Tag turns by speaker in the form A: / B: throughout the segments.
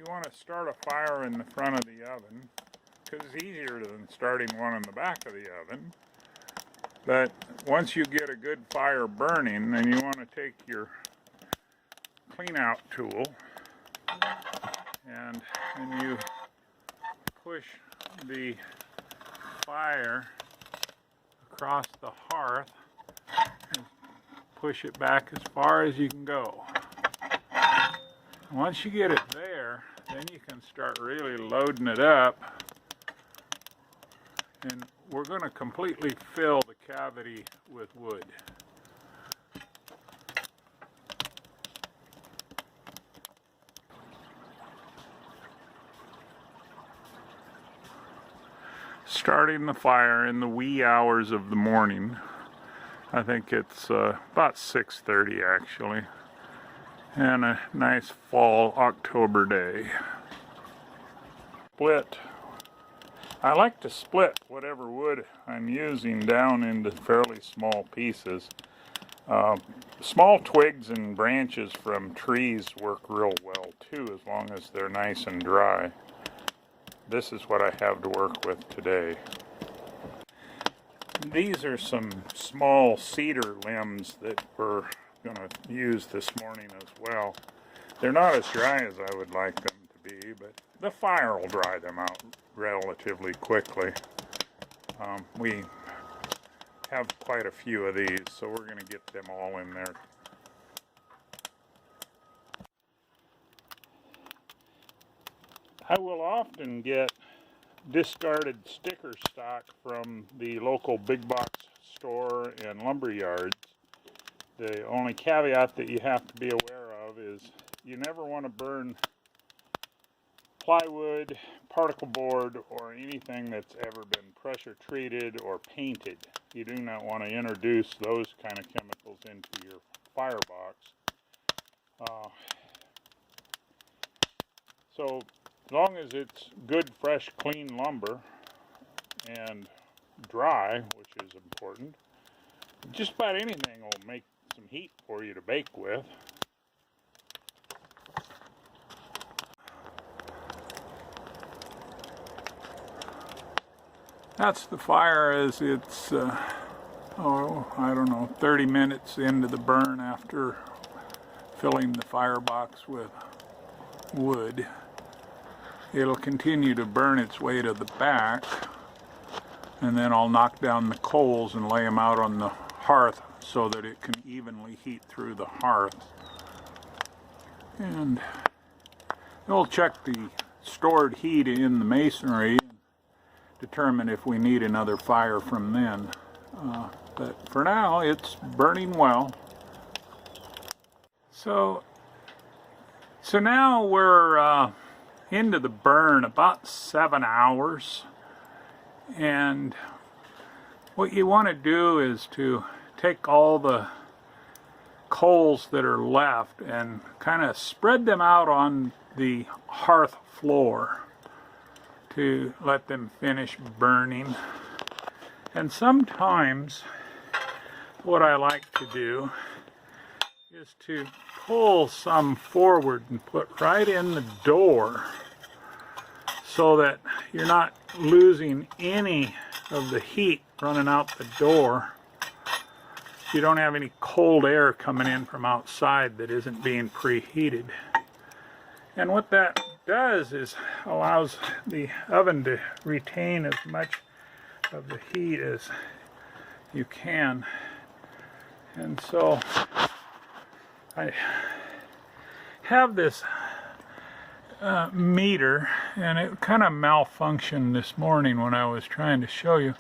A: want to start a fire in the front of the oven because it's easier than starting one in the back of the oven. But once you get a good fire burning, then you want to take your clean out tool and you push the fire across the hearth and push it back as far as you can go. Once you get it there, then you can start really loading it up, and we're going to completely fill the cavity with wood. Starting the fire in the wee hours of the morning. I think it's about 6:30 actually, and a nice fall October day. Split. I like to split whatever wood I'm using down into fairly small pieces. Small twigs and branches from trees work real well too, as long as they're nice and dry. This is what I have to work with today. These are some small cedar limbs that we're going to use this morning as well. They're not as dry as I would like them to be, but the fire will dry them out relatively quickly. We have quite a few of these, so we're going to get them all in there. I will often get discarded sticker stock from the local big box store and lumber yards. The only caveat that you have to be aware of is you never want to burn plywood, particle board, or anything that's ever been pressure treated or painted. You do not want to introduce those kind of chemicals into your firebox. So as long as it's good, fresh, clean lumber and dry, which is important, just about anything will make some heat for you to bake with. That's the fire as it's, I don't know, 30 minutes into the burn after filling the firebox with wood. It'll continue to burn its way to the back, and then I'll knock down the coals and lay them out on the hearth so that it can evenly heat through the hearth. And we'll check the stored heat in the masonry and determine if we need another fire from then. But for now, it's burning well. So now we're into the burn about 7 hours, and what you want to do is to take all the coals that are left and kind of spread them out on the hearth floor to let them finish burning. And sometimes what I like to do is to pull some forward and put right in the door so that you're not losing any of the heat running out the door. You don't have any cold air coming in from outside that isn't being preheated. And what that does is allows the oven to retain as much of the heat as you can. And so I have this meter, and it kind of malfunctioned this morning when I was trying to show you.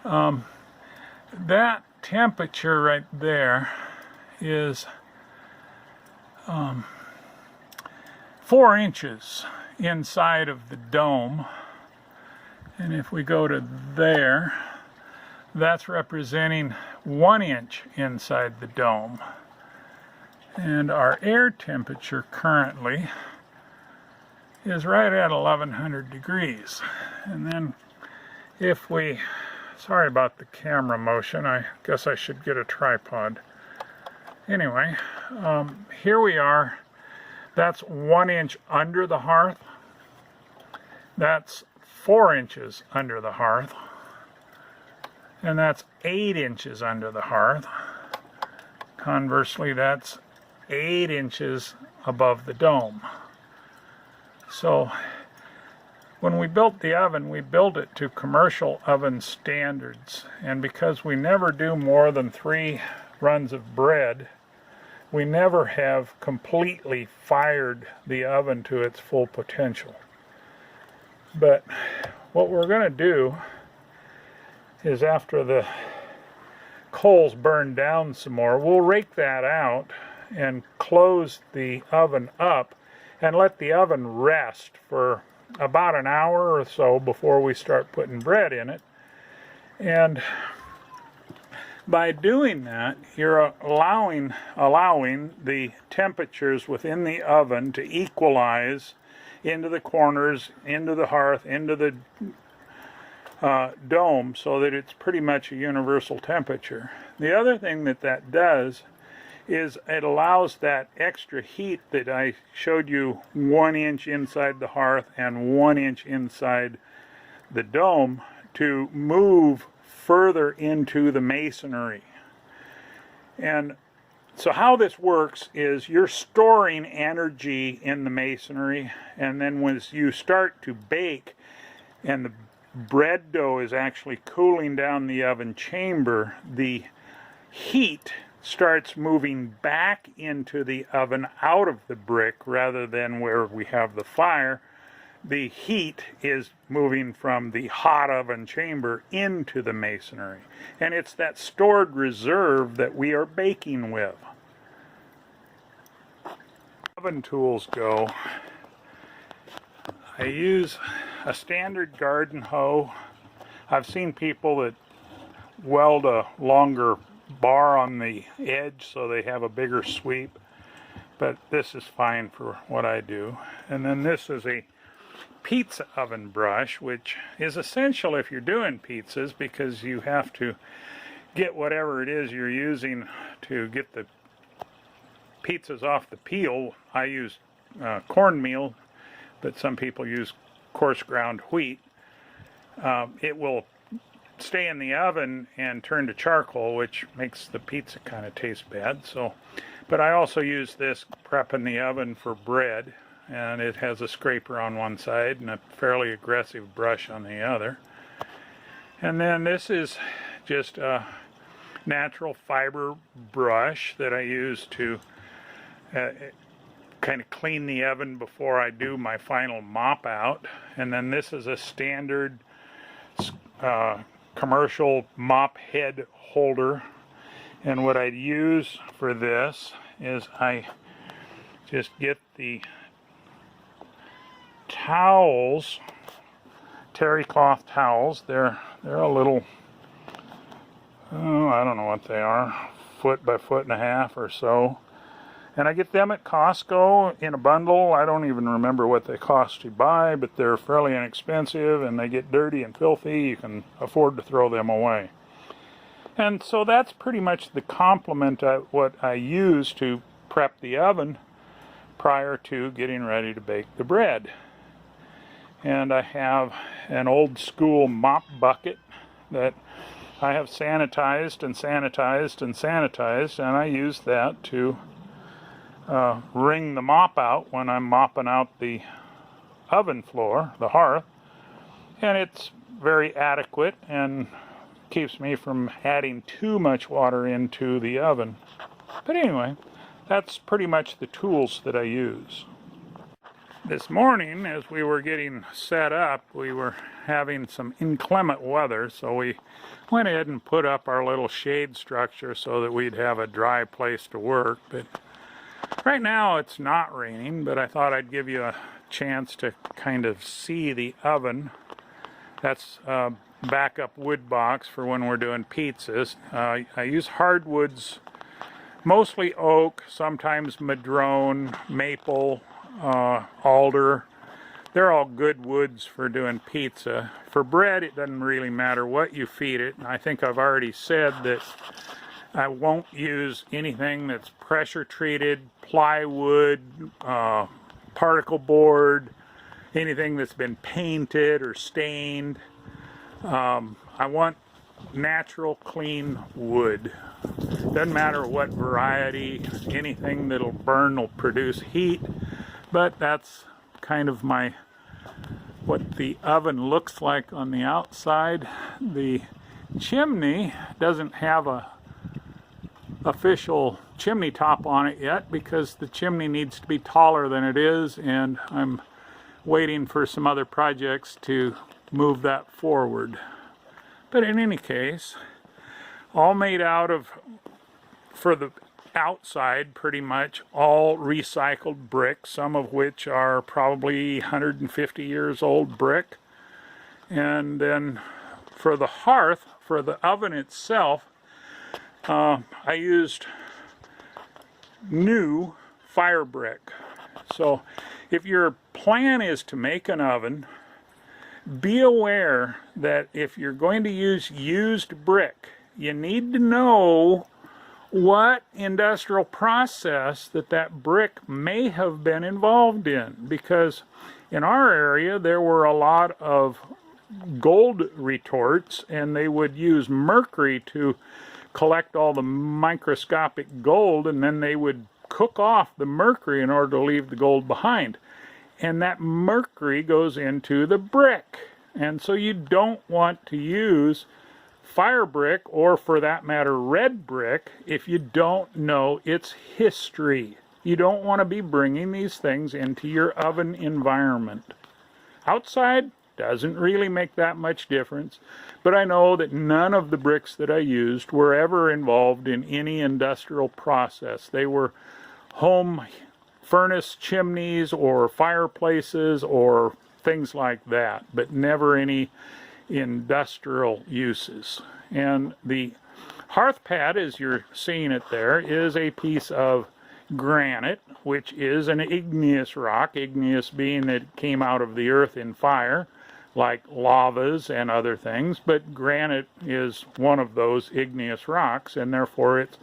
A: That temperature right there is 4 inches inside of the dome, and if we go to there, that's representing 1 inch inside the dome. And our air temperature currently is right at 1100 degrees. And then if we, sorry about the camera motion, I guess I should get a tripod. Anyway, here we are That's 1 inch under the hearth. That's 4 inches under the hearth. And that's 8 inches under the hearth. Conversely, that's 8 inches above the dome. So when we built the oven, we built it to commercial oven standards. And because we never do more than 3 runs of bread, we never have completely fired the oven to its full potential. But what we're going to do is, after the coals burn down some more, we'll rake that out and close the oven up and let the oven rest for about an hour or so before we start putting bread in it. And by doing that, you're allowing the temperatures within the oven to equalize into the corners, into the hearth, into the dome, so that it's pretty much a universal temperature. The other thing that does is it allows that extra heat that I showed you, 1 inch inside the hearth and 1 inch inside the dome, to move further into the masonry. And so how this works is you're storing energy in the masonry, and then when you start to bake and the bread dough is actually cooling down the oven chamber, the heat starts moving back into the oven out of the brick rather than where we have the fire. The heat is moving from the hot oven chamber into the masonry. And it's that stored reserve that we are baking with. Oven tools go. I use a standard garden hoe. I've seen people that weld a longer bar on the edge so they have a bigger sweep, but this is fine for what I do. And then this is a pizza oven brush, which is essential if you're doing pizzas, because you have to get whatever it is you're using to get the pizzas off the peel. I use cornmeal, but some people use coarse ground wheat. It will stay in the oven and turn to charcoal, which makes the pizza kind of taste bad. So, but I also use this prepping the oven for bread, and it has a scraper on one side and a fairly aggressive brush on the other. And then this is just a natural fiber brush that I use to kind of clean the oven before I do my final mop out. And then this is a standard commercial mop head holder, and what I use for this is I just get the towels, terry cloth towels. They're a little, I don't know what they are, 1.5 by 1.5 or so. And I get them at Costco in a bundle. I don't even remember what they cost to buy, but they're fairly inexpensive, and they get dirty and filthy. You can afford to throw them away. And so that's pretty much the complement of what I use to prep the oven prior to getting ready to bake the bread. And I have an old school mop bucket that I have sanitized and sanitized and sanitized, and I use that to wring the mop out when I'm mopping out the oven floor, the hearth, and it's very adequate and keeps me from adding too much water into the oven. But anyway, that's pretty much the tools that I use. This morning, as we were getting set up, we were having some inclement weather, so we went ahead and put up our little shade structure so that we'd have a dry place to work. But right now it's not raining, but I thought I'd give you a chance to kind of see the oven. That's a backup wood box for when we're doing pizzas. I use hardwoods, mostly oak, sometimes madrone, maple, alder. They're all good woods for doing pizza. For bread, it doesn't really matter what you feed it, and I think I've already said that I won't use anything that's pressure treated, plywood, particle board, anything that's been painted or stained. I want natural, clean wood. Doesn't matter what variety, anything that'll burn will produce heat, but that's kind of what the oven looks like on the outside. The chimney doesn't have a official chimney top on it yet because the chimney needs to be taller than it is, and I'm waiting for some other projects to move that forward. But in any case, all made out of, for the outside, pretty much all recycled brick, some of which are probably 150 years old brick. And then for the hearth, for the oven itself, I used new fire brick. So if your plan is to make an oven, be aware that if you're going to use used brick, you need to know what industrial process that brick may have been involved in. Because in our area there were a lot of gold retorts, and they would use mercury to collect all the microscopic gold, and then they would cook off the mercury in order to leave the gold behind. And that mercury goes into the brick. And so you don't want to use fire brick, or for that matter red brick, if you don't know its history. You don't want to be bringing these things into your oven environment. Outside doesn't really make that much difference, but I know that none of the bricks that I used were ever involved in any industrial process. They were home furnace chimneys or fireplaces or things like that, but never any industrial uses. And the hearth pad, as you're seeing it there, is a piece of granite, which is an igneous rock, igneous being that it came out of the earth in fire, like lavas and other things, but granite is one of those igneous rocks, and therefore it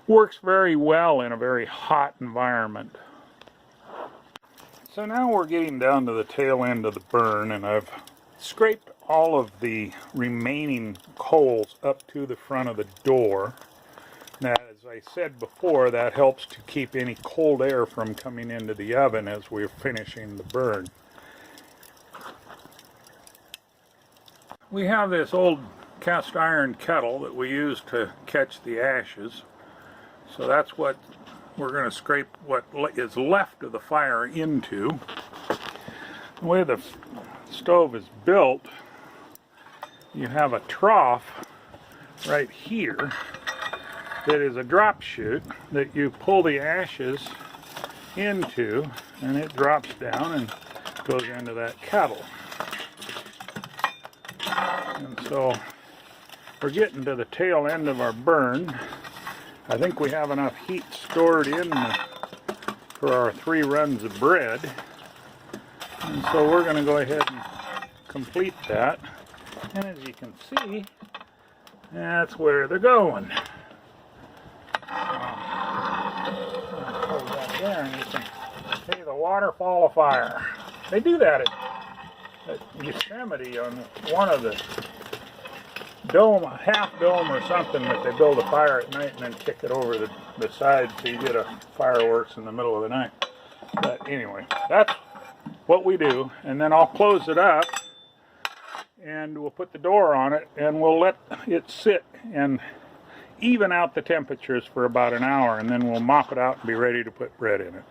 A: works very well in a very hot environment. So now we're getting down to the tail end of the burn, and I've scraped all of the remaining coals up to the front of the door. Now, as I said before, that helps to keep any cold air from coming into the oven as we're finishing the burn. We have this old cast iron kettle that we use to catch the ashes. So that's what we're going to scrape what is left of the fire into. The way the stove is built, you have a trough right here that is a drop chute that you pull the ashes into, and it drops down and goes into that kettle. And so we're getting to the tail end of our burn. I think we have enough heat stored in for our 3 runs of bread. And so we're going to go ahead and complete that. And as you can see, that's where they're going. Hold that there and you can see the waterfall of fire. They do that at Yosemite on one of the dome, a half dome or something, that they build a fire at night and then kick it over the side so you get a fireworks in the middle of the night. But anyway, that's what we do, and then I'll close it up and we'll put the door on it and we'll let it sit and even out the temperatures for about an hour, and then we'll mop it out and be ready to put bread in it.